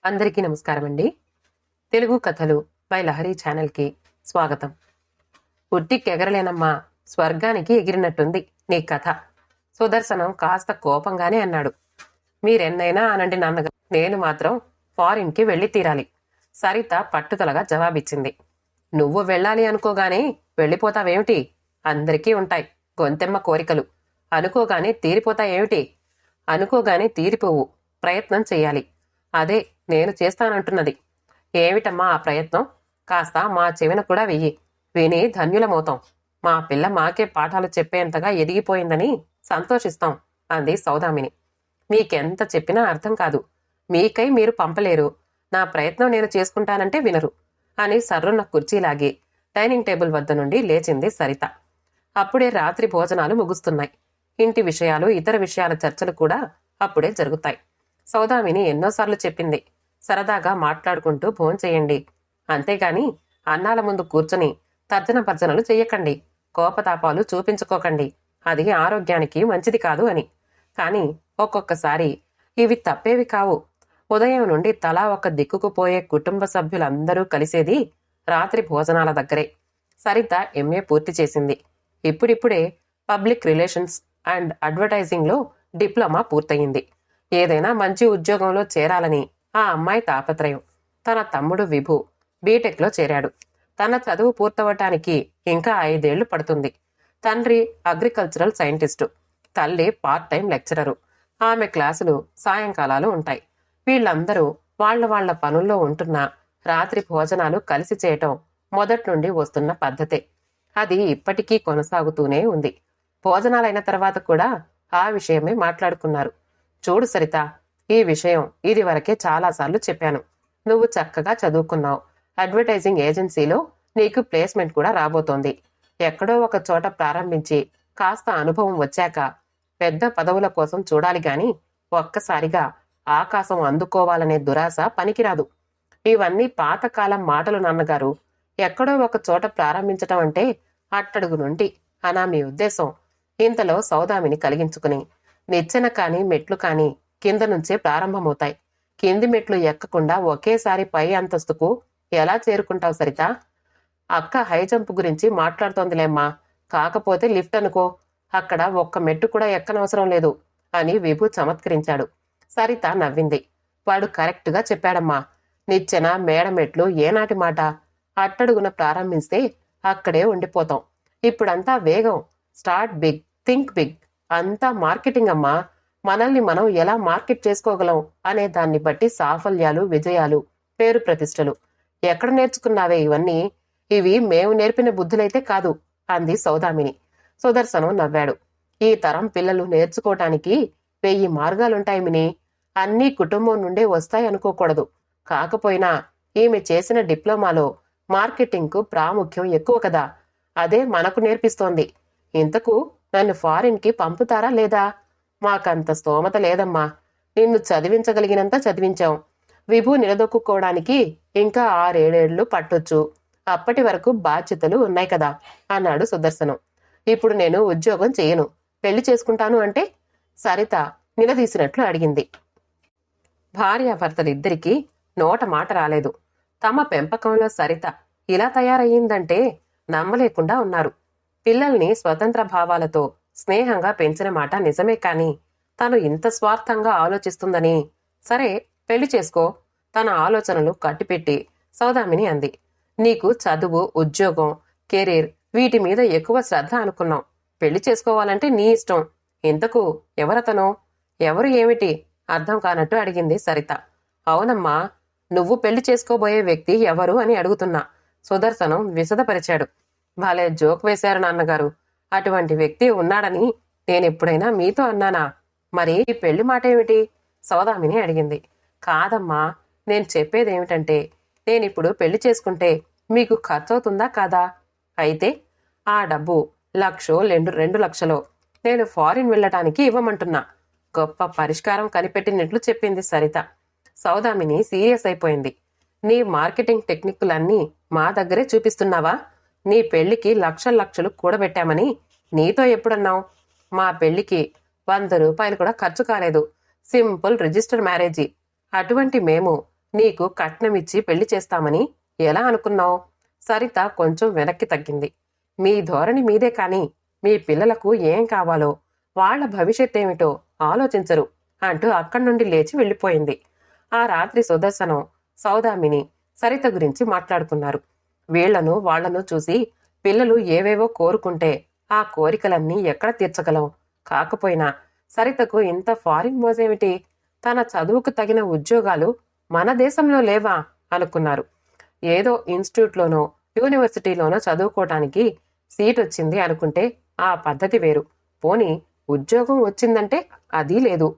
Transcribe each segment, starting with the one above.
అందరికీ నమస్కారం అండి. తెలుగు కథలు బై లహరి ఛానల్కి స్వాగతం. ఉట్టికెగరలేనమ్మా, స్వర్గానికి ఎగిరినట్టుంది నీ కథ. సుదర్శనం కాస్త కోపంగానే అన్నాడు. మీరెన్నైనా అనండి నాన్నగారు, నేను మాత్రం ఫారిన్కి వెళ్ళి తీరాలి. సరిత పట్టుదలగా జవాబిచ్చింది. నువ్వు వెళ్ళాలి అనుకోగానే వెళ్ళిపోతావేమిటి? అందరికీ ఉంటాయి గొంతెమ్మ కోరికలు. అనుకోగానే తీరిపోతాయేమిటి? అనుకోగానే తీరిపోవు, ప్రయత్నం చెయ్యాలి. అదే నేను చేస్తానంటున్నది. ఏమిటమ్మా ఆ ప్రయత్నం? కాస్త మా చెవిన కూడా వెయ్యి, విని ధన్యులమవుతాం. మా పిల్ల మాకే పాఠాలు చెప్పేంతగా ఎదిగిపోయిందని సంతోషిస్తాం అంది సౌదామిని. మీకెంత చెప్పినా అర్థం కాదు. మీకై మీరు పంపలేరు. నా ప్రయత్నం నేను చేసుకుంటానంటే వినరు అని సర్రున్న కుర్చీలాగి డైనింగ్ టేబుల్ వద్ద నుండి లేచింది సరిత. అప్పుడే రాత్రి భోజనాలు ముగుస్తున్నాయి. ఇంటి విషయాలు, ఇతర విషయాల చర్చలు కూడా అప్పుడే జరుగుతాయి. సౌదామిని ఎన్నోసార్లు చెప్పింది, సరదాగా మాట్లాడుకుంటూ భోంచేయండి, అంతేగాని అన్నాల ముందు కూర్చుని తర్జన భర్జనలు చెయ్యకండి, కోపతాపాలు చూపించుకోకండి, అది ఆరోగ్యానికి మంచిది కాదు అని. కాని ఒక్కొక్కసారి ఇవి తప్పేవి కావు. ఉదయం నుండి తలా ఒక దిక్కుకు పోయే కుటుంబ సభ్యులందరూ కలిసేది రాత్రి భోజనాల దగ్గరే. సరిత ఎంఏ పూర్తి చేసింది. ఇప్పుడిప్పుడే పబ్లిక్ రిలేషన్స్ అండ్ అడ్వర్టైజింగ్లో డిప్లొమా పూర్తయింది. ఏదైనా మంచి ఉద్యోగంలో చేరాలని ఆ అమ్మాయి తాపత్రయం. తన తమ్ముడు విభు బీటెక్లో చేరాడు. తన చదువు పూర్తవటానికి ఇంకా 5 ఏళ్లు పడుతుంది. తండ్రి అగ్రికల్చరల్ సైంటిస్టు, తల్లి పార్ట్ టైం లెక్చరరు. ఆమె క్లాసులు సాయంకాలాలు ఉంటాయి. వీళ్ళందరూ వాళ్ల పనుల్లో ఉంటున్నా రాత్రి భోజనాలు కలిసి చేయటం మొదటి నుండి వస్తున్న పద్ధతే. అది ఇప్పటికీ కొనసాగుతూనే ఉంది. భోజనాలైన తర్వాత కూడా ఆ విషయమే మాట్లాడుకున్నారు. చూడు సరిత, ఈ విషయం ఇది వరకే చాలాసార్లు చెప్పాను. నువ్వు చక్కగా చదువుకున్నావు. అడ్వర్టైజింగ్ ఏజెన్సీలో నీకు ప్లేస్మెంట్ కూడా రాబోతోంది. ఎక్కడో ఒక చోట ప్రారంభించి కాస్త అనుభవం వచ్చాక పెద్ద పదవుల కోసం చూడాలి గాని ఒక్కసారిగా ఆకాశం అందుకోవాలనే దురాశ పనికిరాదు. ఇవన్నీ పాతకాలం మాటలు నాన్నగారు. ఎక్కడో ఒక చోట ప్రారంభించటం అంటే అట్టడుగు నుండి అనా మీ ఉద్దేశం? ఇంతలో సౌదామిని కలిగించుకుని, నిచ్చెన కాని మెట్లు కాని కింద నుంచే ప్రారంభమవుతాయి. కింది మెట్లు ఎక్కకుండా ఒకేసారి పై అంతస్తుకు ఎలా చేరుకుంటావు సరిత? అక్క హైజంప్ గురించి మాట్లాడుతోందిలేమ్మా. కాకపోతే లిఫ్ట్ అనుకో, అక్కడ ఒక్క మెట్టు కూడా ఎక్కనవసరం లేదు అని విభు చమత్కరించాడు. సరిత నవ్వింది. వాడు కరెక్టుగా చెప్పాడమ్మా. నిచ్చెన, మేడమెట్లు ఏనాటి మాట? అట్టడుగున ప్రారంభిస్తే అక్కడే ఉండిపోతాం. ఇప్పుడంతా వేగం. Start big, think big. అంతా మార్కెటింగ్ అమ్మా. మనల్ని మనం ఎలా మార్కెట్ చేసుకోగలం అనే దాన్ని బట్టి సాఫల్యాలు, విజయాలు, పేరు ప్రతిష్టలు. ఎక్కడ నేర్చుకున్నావే ఇవన్నీ? ఇవి మేము నేర్పిన బుద్ధులైతే కాదు అంది సౌదామిని. సుదర్శనం నవ్వాడు. ఈ తరం పిల్లలు నేర్చుకోవటానికి 1000 మార్గాలుంటాయి మిని. అన్నీ కుటుంబం నుండే వస్తాయి అనుకోకూడదు. కాకపోయినా ఈమె చేసిన డిప్లొమాలో మార్కెటింగ్కు ప్రాముఖ్యం ఎక్కువ కదా. అదే మనకు నేర్పిస్తోంది. ఇంతకు నన్ను ఫారిన్కి పంపుతారా లేదా? మాకంత స్తోమత లేదమ్మా. నిన్ను చదివించగలిగినంత చదివించాం. విభు నిలదొక్కుకోవడానికి ఇంకా 6-7 ఏళ్లు పట్టొచ్చు. అప్పటి వరకు బాధ్యతలు ఉన్నాయి కదా అన్నాడు సుదర్శనం. ఇప్పుడు నేను ఉద్యోగం చేయను, పెళ్లి చేసుకుంటాను అంటే? సరిత నిలదీసినట్లు అడిగింది. భార్యాభర్తలిద్దరికీ నోట మాట రాలేదు. తమ పెంపకంలో సరిత ఇలా తయారయ్యిందంటే నమ్మలేకుండా ఉన్నారు. పిల్లల్ని స్వతంత్ర భావాలతో స్నేహంగా పెంచిన మాట నిజమే, కాని తను ఇంత స్వార్థంగా ఆలోచిస్తుందని. సరే, పెళ్లి చేసుకో. తన ఆలోచనలు కట్టిపెట్టి సౌదామిని అంది. నీకు చదువు, ఉద్యోగం, కెరీర్ వీటి మీద ఎక్కువ శ్రద్ధ అనుకున్నాం. పెళ్లి చేసుకోవాలంటే నీ ఇష్టం. ఇంతకు ఎవరతను? ఎవరు ఏమిటి? అర్థం కానట్టు అడిగింది సరిత. అవునమ్మా, నువ్వు పెళ్లి చేసుకోబోయే వ్యక్తి ఎవరు అని అడుగుతున్నా. సుదర్శనం విశదపరిచాడు. భలే జోక్ వేశారు నాన్నగారు. అటువంటి వ్యక్తి ఉన్నాడని నేనెప్పుడైనా మీతో అన్నానా? మరి ఈ పెళ్లి మాట ఏమిటి? సౌదామిని అడిగింది. కాదమ్మా, నేను చెప్పేదేమిటంటే, నేనిప్పుడు పెళ్లి చేసుకుంటే మీకు ఖర్చవుతుందా కాదా? అయితే ఆ డబ్బు 1,00,000 2 లక్షలో నేను ఫారిన్ వెళ్ళటానికి ఇవ్వమంటున్నా. గొప్ప పరిష్కారం కనిపెట్టినట్లు చెప్పింది సరిత. సౌదామిని సీరియస్ అయిపోయింది. నీ మార్కెటింగ్ టెక్నిక్కులన్నీ మా దగ్గరే చూపిస్తున్నావా? నీ పెళ్లికి లక్షలు కూడబెట్టామని నీతో ఎప్పుడన్నావు? మా పెళ్లికి 100 రూపాయలు కూడా ఖర్చు కాలేదు. Simple register marriage. అటువంటి మేము నీకు కట్నమిచ్చి పెళ్లి చేస్తామని ఎలా అనుకున్నావు? సరిత కొంచెం వెనక్కి తగ్గింది. మీ ధోరణి మీదే కాని మీ పిల్లలకు ఏం కావాలో, వాళ్ల భవిష్యత్తేమిటో ఆలోచించరు అంటూ అక్కడి నుండి లేచి వెళ్ళిపోయింది. ఆ రాత్రి సుదర్శనం, సౌదామిని సరిత గురించి మాట్లాడుకున్నారు. వీళ్లను వాళ్లను చూసి పిల్లలు ఏవేవో కోరుకుంటే ఆ కోరికలన్నీ ఎక్కడ తీర్చగలం? కాకపోయినా సరితకు ఇంత ఫారిన్ మోజేమిటి? తన చదువుకు తగిన ఉద్యోగాలు మన దేశంలో లేవా అనుకున్నారు. ఏదో ఇన్స్టిట్యూట్లోనో యూనివర్సిటీలోనో చదువుకోవటానికి సీట్ వచ్చింది అనుకుంటే ఆ పద్ధతి వేరు. పోనీ ఉద్యోగం వచ్చిందంటే అదీ లేదు.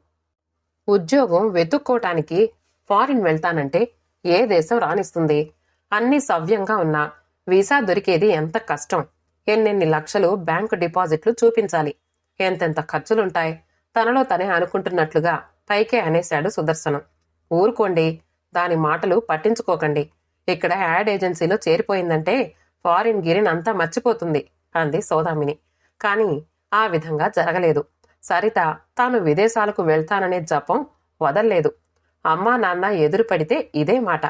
ఉద్యోగం వెతుక్కోటానికి ఫారిన్ వెళ్తానంటే ఏ దేశం రానిస్తుంది? అన్ని సవ్యంగా ఉన్నా వీసా దొరికేది ఎంత కష్టం. ఎన్నెన్ని లక్షలు బ్యాంకు డిపాజిట్లు చూపించాలి. ఎంతెంత ఖర్చులుంటాయి. తనలో తనే అనుకుంటున్నట్లుగా పైకే అనేశాడు సుదర్శనం. ఊరుకోండి, దాని మాటలు పట్టించుకోకండి. ఇక్కడ యాడ్ ఏజెన్సీలో చేరిపోయిందంటే ఫారిన్ గిరిన్ అంతా మర్చిపోతుంది అంది సౌదామిని. కాని ఆ విధంగా జరగలేదు. సరిత తాను విదేశాలకు వెళ్తాననే జపం వదల్లేదు. అమ్మా నాన్న ఎదురు పడితే ఇదే మాట,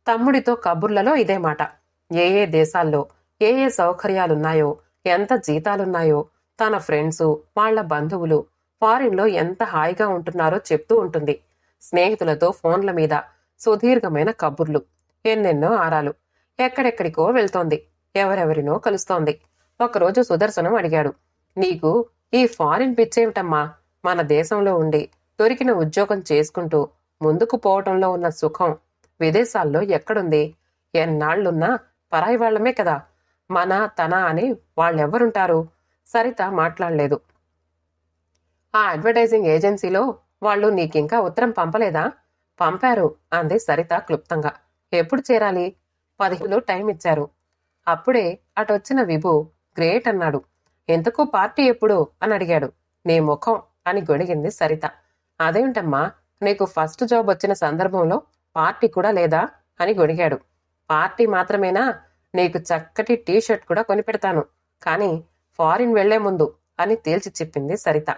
తమ్ముడితో కబుర్లలో ఇదే మాట. ఏ ఏ దేశాల్లో ఏ ఏ సౌకర్యాలున్నాయో, ఎంత జీతాలున్నాయో, తన ఫ్రెండ్సు, వాళ్ల బంధువులు ఫారిన్లో ఎంత హాయిగా ఉంటున్నారో చెప్తూ ఉంటుంది. స్నేహితులతో ఫోన్ల మీద సుదీర్ఘమైన కబుర్లు, ఎన్నెన్నో ఆరాలు. ఎక్కడెక్కడికో వెళ్తోంది, ఎవరెవరినో కలుస్తోంది. ఒకరోజు సుదర్శనం అడిగాడు, నీకు ఈ ఫారిన్ పిచ్చేమిటమ్మా? మన దేశంలో ఉండి దొరికిన ఉద్యోగం చేసుకుంటూ ముందుకు పోవటంలో ఉన్న సుఖం విదేశాల్లో ఎక్కడుంది? ఎన్నాళ్లున్నా పరాయి వాళ్లమే కదా. మన తన అని వాళ్ళెవ్వరుంటారు? సరిత మాట్లాడలేదు. ఆ అడ్వర్టైజింగ్ ఏజెన్సీలో వాళ్ళు నీకింకా ఉత్తరం పంపలేదా? పంపారు అంది సరిత క్లుప్తంగా. ఎప్పుడు చేరాలి? 10 రోజులు టైం ఇచ్చారు. అప్పుడే అటొచ్చిన విభు గ్రేట్ అన్నాడు. ఎందుకు పార్టీ ఎప్పుడు అని అడిగాడు. నీ ముఖం అని గొణిగింది సరిత. అదేమిటమ్మా, నీకు ఫస్ట్ జాబ్ వచ్చిన సందర్భంలో పార్టీ కూడా లేదా అని గొణిగాడు. పార్టీ మాత్రమేనా? నీకు చక్కటి టీషర్ట్ కూడా కొనిపెడతాను, కానీ ఫారిన్ వెళ్లే ముందు అని తేల్చి చెప్పింది సరిత.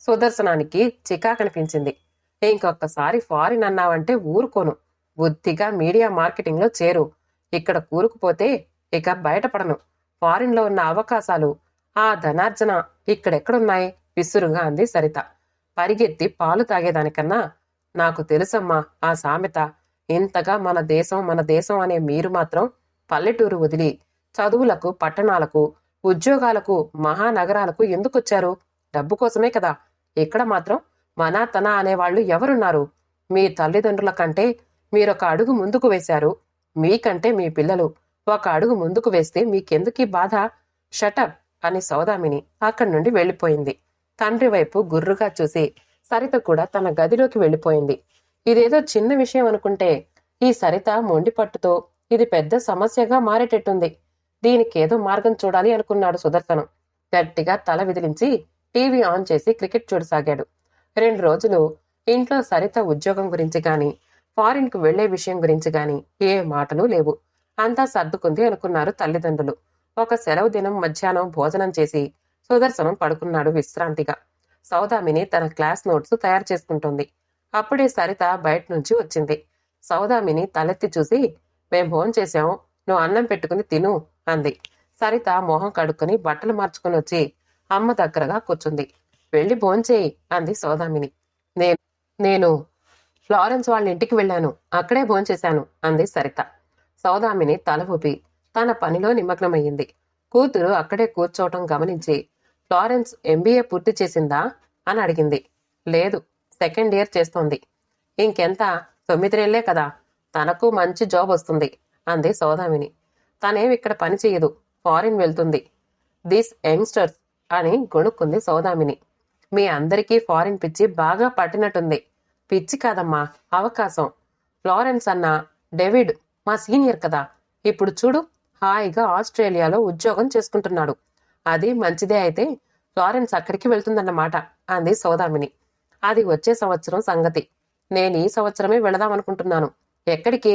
సుదర్శనానికి చికాకనిపించింది. ఇంకొకసారి ఫారిన్ అన్నావంటే ఊరుకోను. బుద్ధిగా మీడియా మార్కెటింగ్ లో చేరు. ఇక్కడ కూరుకుపోతే ఇక బయటపడను. ఫారిన్లో ఉన్న అవకాశాలు, ఆ ధనార్జన ఇక్కడెక్కడున్నాయి? విసురుగా అంది సరిత. పరిగెత్తి పాలు తాగేదానికన్నా నాకు తెలుసమ్మా ఆ సామెత. ఇంతగా మన దేశం అనే మీరు మాత్రం పల్లెటూరు వదిలి చదువులకు, పట్టణాలకు, ఉద్యోగాలకు, మహానగరాలకు ఎందుకొచ్చారు? డబ్బు కోసమే కదా. ఇక్కడ మాత్రం మనా తన అనేవాళ్లు ఎవరున్నారు? మీ తల్లిదండ్రుల కంటే మీరొక అడుగు ముందుకు వేశారు. మీకంటే మీ పిల్లలు ఒక అడుగు ముందుకు వేస్తే మీకెందుకీ బాధ? షటప్ అని సౌదామిని అక్కడి నుండి వెళ్లిపోయింది. తండ్రి వైపు గుర్రుగా చూసి సరిత కూడా తన గదిలోకి వెళ్లిపోయింది. ఇదేదో చిన్న విషయం అనుకుంటే ఈ సరిత మొండి పట్టుతో ఇది పెద్ద సమస్యగా మారేటట్టుంది. దీనికేదో మార్గం చూడాలి అనుకున్నాడు సుదర్శనం. గట్టిగా తల విదిలించి టీవీ ఆన్ చేసి క్రికెట్ చూడసాగాడు. 2 రోజులు ఇంట్లో సరిత ఉద్యోగం గురించి గాని, ఫారిన్ కు వెళ్లే విషయం గురించి గాని ఏ మాటలు లేవు. అంతా సర్దుకుంది అనుకున్నారు తల్లిదండ్రులు. ఒక సెలవు దినం మధ్యాహ్నం భోజనం చేసి సుదర్శనం పడుకున్నాడు విశ్రాంతిగా. సౌదామిని తన క్లాస్ నోట్స్ తయారు చేసుకుంటోంది. అప్పుడే సరిత బయట నుంచి వచ్చింది. సౌదామిని తలెత్తి చూసి, మేం భోంచేశాం, నువ్వు అన్నం పెట్టుకుని తిను అంది. సరిత మొహం కడుక్కొని బట్టలు మార్చుకుని వచ్చి అమ్మ దగ్గరగా కూర్చుంది. వెళ్ళి భోంచేయి అంది సౌదామిని. నేను ఫ్లారెన్స్ వాళ్ళ ఇంటికి వెళ్ళాను, అక్కడే భోంచేశాను అంది సరిత. సౌదామిని తల ఊపి తన పనిలో నిమగ్నమయ్యింది. కూతురు అక్కడే కూర్చోవటం గమనించి, ఫ్లారెన్స్ MBA పూర్తి చేసిందా అని అడిగింది. లేదు, 2nd ఇయర్ చేస్తోంది. ఇంకెంత? 9 నెలలే కదా, తనకు మంచి జాబ్ వస్తుంది అంది సౌదామిని. తనేం ఇక్కడ పని చెయ్యదు, ఫారిన్ వెళ్తుంది. దిస్ యంగ్స్టర్స్ అని గొణుక్కుంది సౌదామిని. మీ అందరికీ ఫారిన్ పిచ్చి బాగా పట్టినట్టుంది. పిచ్చి కాదమ్మా, అవకాశం. ఫ్లారెన్స్ అన్న డేవిడ్ మా సీనియర్ కదా, ఇప్పుడు చూడు హాయిగా ఆస్ట్రేలియాలో ఉద్యోగం చేసుకుంటున్నాడు. అది మంచిదే అయితే ఫ్లారెన్స్ అక్కడికి వెళ్తుందన్నమాట అంది సౌదామిని. అది వచ్చే సంవత్సరం సంగతి. నేను ఈ సంవత్సరమే వెళదామనుకుంటున్నాను. ఎక్కడికి?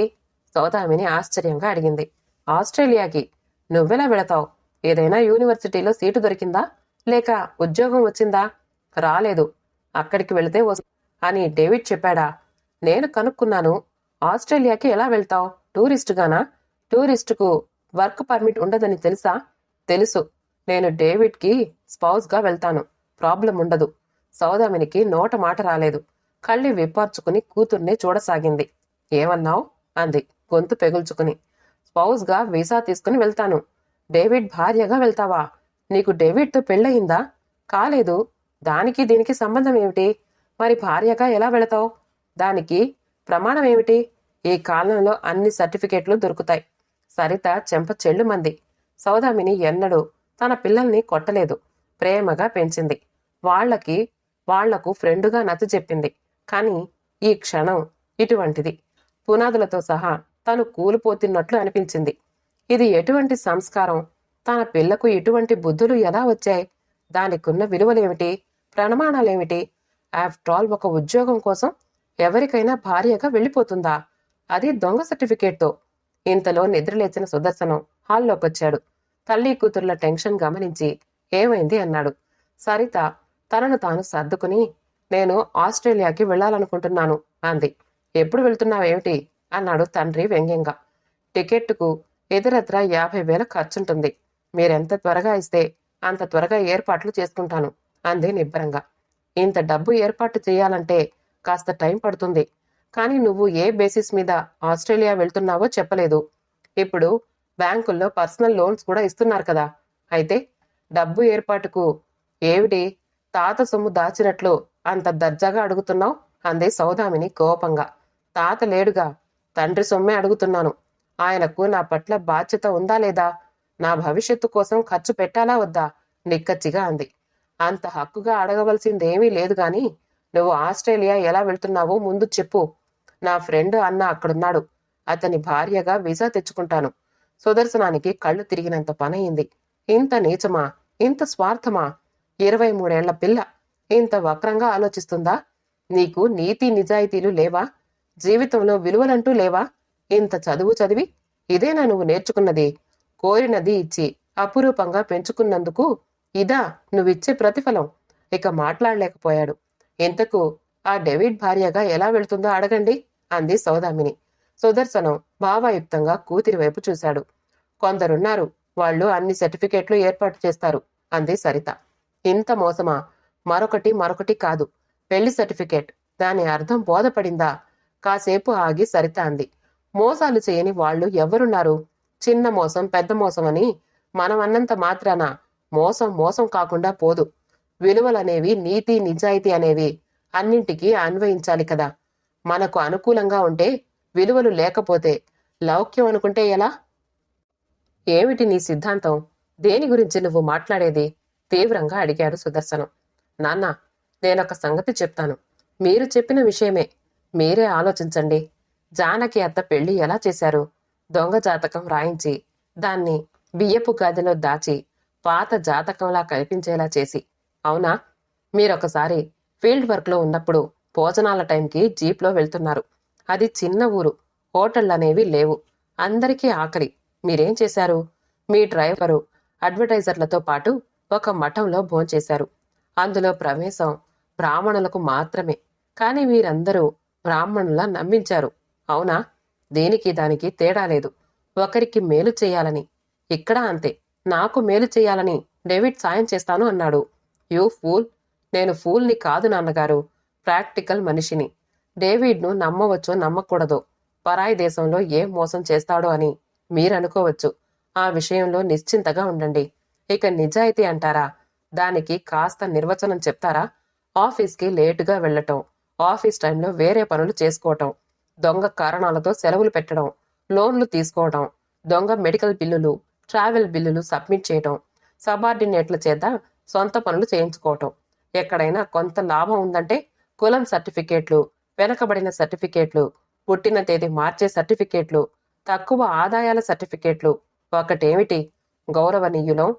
సౌదామిని ఆశ్చర్యంగా అడిగింది. ఆస్ట్రేలియాకి. నువ్వెలా వెళతావు? ఏదైనా యూనివర్సిటీలో సీటు దొరికిందా, లేక ఉద్యోగం వచ్చిందా? రాలేదు. అక్కడికి వెళితే అని డేవిడ్ చెప్పాడా? నేను కనుక్కున్నాను. ఆస్ట్రేలియాకి ఎలా వెళ్తావు? టూరిస్టుగానా? టూరిస్టుకు వర్క్ పర్మిట్ ఉండదని తెలుసా? తెలుసు. నేను డేవిడ్కి స్పౌస్గా వెళ్తాను. ప్రాబ్లం ఉండదు. సౌదామినికి నోట మాట రాలేదు. కళ్ళి విప్పార్చుకుని కూతుర్నే చూడసాగింది. ఏమన్నావు? అంది గొంతు పెగుల్చుకుని. స్పౌస్గా వీసా తీసుకుని వెళ్తాను. డేవిడ్ భార్యగా వెళ్తావా? నీకు డేవిడ్తో పెళ్ళయిందా? కాలేదు. దానికి దీనికి సంబంధం ఏమిటి? మరి భార్యగా ఎలా వెళతావు? దానికి ప్రమాణం ఏమిటి? ఈ కాలంలో అన్ని సర్టిఫికెట్లు దొరుకుతాయి. సరిత చెంప చెల్లుమంది. సౌదామిని ఎన్నడూ తన పిల్లల్ని కొట్టలేదు. ప్రేమగా పెంచింది. వాళ్లకు ఫ్రెండుగా నచ్చజెప్పింది. కాని ఈ క్షణం ఇటువంటిది. పునాదులతో సహా తను కూలిపోతున్నట్లు అనిపించింది. ఇది ఎటువంటి సంస్కారం? తన పిల్లకు ఇటువంటి బుద్ధులు ఎలా వచ్చాయి? దానికున్న విలువలేమిటి? ప్రమాణాలేమిటి? ఆఫ్టర్ ఆల్ ఒక ఉద్యోగం కోసం ఎవరికైనా భార్యగా వెళ్ళిపోతుందా? అది దొంగ సర్టిఫికేట్తో. ఇంతలో నిద్రలేచిన సుదర్శనం హాల్లోకొచ్చాడు. తల్లి కూతుర్ల టెన్షన్ గమనించి ఏమైంది అన్నాడు. సరిత తనను తాను సర్దుకుని, నేను ఆస్ట్రేలియాకి వెళ్లాలనుకుంటున్నాను అంది. ఎప్పుడు వెళ్తున్నావేమిటి అన్నాడు తండ్రి వ్యంగ్యంగా. టికెట్టుకు ఎదురత్ర 50,000 ఖర్చుంటుంది. మీరెంత త్వరగా ఇస్తే అంత త్వరగా ఏర్పాట్లు చేసుకుంటాను అంది నిబ్బరంగా. ఇంత డబ్బు ఏర్పాటు చేయాలంటే కాస్త టైం పడుతుంది. కానీ నువ్వు ఏ బేసిస్ మీద ఆస్ట్రేలియా వెళ్తున్నావో చెప్పలేదు. ఇప్పుడు బ్యాంకుల్లో పర్సనల్ లోన్స్ కూడా ఇస్తున్నారు కదా. అయితే డబ్బు ఏర్పాటుకు ఏమిటి తాత సొమ్ము దాచినట్లు అంత దర్జాగా అడుగుతున్నావు అంది సౌదామిని కోపంగా. తాత లేడుగా, తండ్రి సొమ్మే అడుగుతున్నాను. ఆయనకు నా పట్ల బాధ్యత ఉందా లేదా? నా భవిష్యత్తు కోసం ఖర్చు పెట్టాలా వద్దా? నిక్కచ్చిగా అంది. అంత హక్కుగా అడగవలసిందేమీ లేదు గాని నువ్వు ఆస్ట్రేలియా ఎలా వెళ్తున్నావో ముందు చెప్పు. నా ఫ్రెండ్ అన్న అక్కడున్నాడు. అతని భార్యగా వీసా తెచ్చుకుంటాను. సుదర్శనానికి కళ్ళు తిరిగినంత పనయింది. ఇంత నీచమా? ఇంత స్వార్థమా? 23 ఏళ్ల పిల్ల ఇంత వక్రంగా ఆలోచిస్తుందా? నీకు నీతి నిజాయితీలు లేవా? జీవితంలో విలువలంటూ లేవా? ఇంత చదువు చదివి ఇదేనా నువ్వు నేర్చుకున్నది? కోరినది ఇచ్చి అపురూపంగా పెంచుకున్నందుకు ఇదా నువ్విచ్చే ప్రతిఫలం? ఇక మాట్లాడలేకపోయాడు. ఇంతకు ఆ డేవిడ్ భార్యగా ఎలా వెళ్తుందో అడగండి అంది సౌదామిని. సుదర్శనం భావాయుక్తంగా కూతురి వైపు చూశాడు. కొందరున్నారు, వాళ్ళు అన్ని సర్టిఫికెట్లు ఏర్పాటు చేస్తారు అంది సరిత. ఇంత మోసమా? మరొకటి కాదు. పెళ్లి సర్టిఫికెట్. దాని అర్థం బోధపడిందా? కాసేపు ఆగి సరిత అంది. మోసాలు చేయని వాళ్ళు ఎవరున్నారు? చిన్న మోసం పెద్ద మోసం అని మనం అన్నంత మాత్రాన మోసం మోసం కాకుండా పోదు. విలువలనేవి, నీతి నిజాయితీ అనేవి అన్నింటికీ అన్వయించాలి కదా. మనకు అనుకూలంగా ఉంటే విలువలు లేకపోతే లౌక్యం అనుకుంటే ఎలా? ఏమిటి నీ సిద్ధాంతం? దేని గురించి నువ్వు మాట్లాడేది? తీవ్రంగా అడిగాడు సుదర్శనం. నాన్న, నేనొక సంగతి చెప్తాను. మీరు చెప్పిన విషయమే. మీరే ఆలోచించండి. జానకి అత్త పెళ్లి ఎలా చేశారు? దొంగ జాతకం రాయించి దాన్ని బియ్యపు గదిలో దాచి పాత జాతకంలా కనిపించేలా చేసి. అవునా? మీరొకసారి ఫీల్డ్ వర్క్లో ఉన్నప్పుడు భోజనాల టైంకి జీప్లో వెళ్తున్నారు. అది చిన్న ఊరు. హోటళ్లనేవి లేవు. అందరికీ ఆకలి. మీరేం చేశారు? మీ డ్రైవరు అడ్వర్టైజర్లతో పాటు ఒక మఠంలో భోంచేశారు. అందులో ప్రవేశం బ్రాహ్మణులకు మాత్రమే. కాని మీరందరూ బ్రాహ్మణులా నమ్మించారు. అవునా? దేనికి దానికి తేడా లేదు. ఒకరికి మేలు చేయాలని. ఇక్కడ అంతే. నాకు మేలు చేయాలని డేవిడ్ సాయం చేస్తాను అన్నాడు. You fool. నేను ఫూల్ని కాదు నాన్నగారు. ప్రాక్టికల్ మనిషిని. డేవిడ్ను నమ్మవచ్చో నమ్మకూడదో, పరాయి దేశంలో ఏం మోసం చేస్తాడో అని మీరనుకోవచ్చు. ఆ విషయంలో నిశ్చింతగా ఉండండి. ఇక నిజాయితీ అంటారా? దానికి కాస్త నిర్వచనం చెప్తారా? ఆఫీస్కి లేటుగా వెళ్లటం, ఆఫీస్ టైంలో వేరే పనులు చేసుకోవటం, దొంగ కారణాలతో సెలవులు పెట్టడం, లోన్లు తీసుకోవడం, దొంగ మెడికల్ బిల్లులు, ట్రావెల్ బిల్లులు సబ్మిట్ చేయటం, సబార్డినేట్ల చేత సొంత పనులు చేయించుకోవటం. ఎక్కడైనా కొంత లాభం ఉందంటే కులం సర్టిఫికేట్లు, వెనకబడిన సర్టిఫికేట్లు, పుట్టిన తేదీ మార్చే సర్టిఫికేట్లు, తక్కువ ఆదాయాల సర్టిఫికేట్లు. ఒకటేమిటి, గౌరవనీయులం,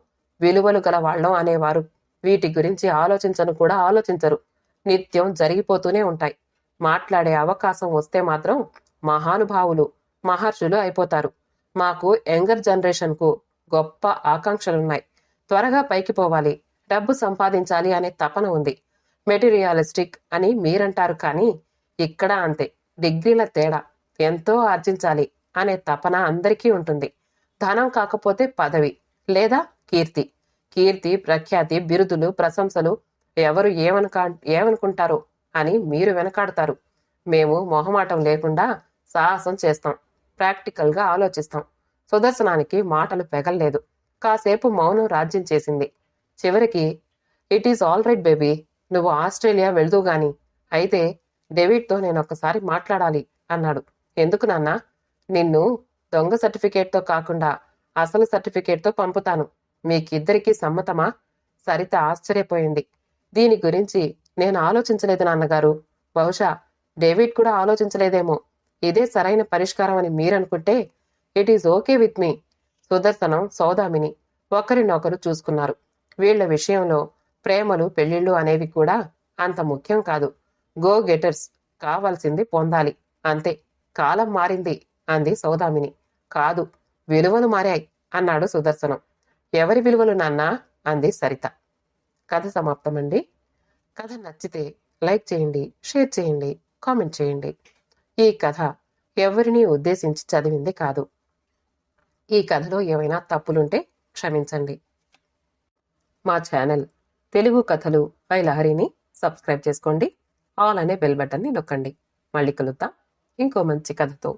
విలువలు గల వాళ్ళం అనేవారు వీటి గురించి ఆలోచించను కూడా ఆలోచించరు. నిత్యం జరిగిపోతూనే ఉంటాయి. మాట్లాడే అవకాశం వస్తే మాత్రం మహానుభావులు, మహర్షులు అయిపోతారు. మాకు యంగర్ జనరేషన్కు గొప్ప ఆకాంక్షలున్నాయి. త్వరగా పైకి పోవాలి, డబ్బు సంపాదించాలి అనే తపన ఉంది. మెటీరియాలిస్టిక్ అని మీరంటారు కానీ ఇక్కడ అంతే. డిగ్రీల తేడా. ఎంతో ఆర్జించాలి అనే తపన అందరికీ ఉంటుంది. ధనం కాకపోతే పదవి లేదా కీర్తి. కీర్తి, ప్రఖ్యాతి, బిరుదులు, ప్రశంసలు ఎవరు ఏమనుకుంటారో అని మీరు వెనకాడతారు. మేము మొహమాటం లేకుండా సాహసం చేస్తాం. ప్రాక్టికల్గా ఆలోచిస్తాం. సుదర్శనానికి మాటలు పెగల్లేదు. కాసేపు మౌనం రాజ్యం చేసింది. చివరికి, it is all right baby, నువ్వు ఆస్ట్రేలియా వెళ్దూ గాని. అయితే డేవిడ్తో నేనొక్కసారి మాట్లాడాలి అన్నాడు. ఎందుకు నాన్నా? నిన్ను దొంగ సర్టిఫికేట్తో కాకుండా అసలు సర్టిఫికేట్తో పంపుతాను. మీకిద్దరికీ సమ్మతమా? సరిత ఆశ్చర్యపోయింది. దీని గురించి నేను ఆలోచించలేదు నాన్నగారు. బహుశా డేవిడ్ కూడా ఆలోచించలేదేమో. ఇదే సరైన పరిష్కారం అని మీరనుకుంటే it is okay with me. Sudarshanam, Saudamini ఒకరినొకరు చూసుకున్నారు. వీళ్ల విషయంలో ప్రేమలు, పెళ్లిళ్ళు అనేవి కూడా అంత ముఖ్యం కాదు. గో గెటర్స్, కావాల్సింది పొందాలి అంతే. కాలం మారింది అంది సౌదామిని. కాదు, విలువలు మారాయి అన్నాడు సుదర్శనం. ఎవరి విలువలు నాన్నా? అంది సరిత. కథ సమాప్తమండి. కథ నచ్చితే లైక్ చేయండి, షేర్ చేయండి, కామెంట్ చేయండి. ఈ కథ ఎవరినీ ఉద్దేశించి చదివింది కాదు. ఈ కథలో ఏమైనా తప్పులుంటే క్షమించండి. మా ఛానల్ తెలుగు కథలు బై లహరిని సబ్స్క్రైబ్ చేసుకోండి. ఆల్ అనే బెల్ బటన్ని నొక్కండి. మళ్ళీ కలుద్దాం ఇంకో మంచి కథతో.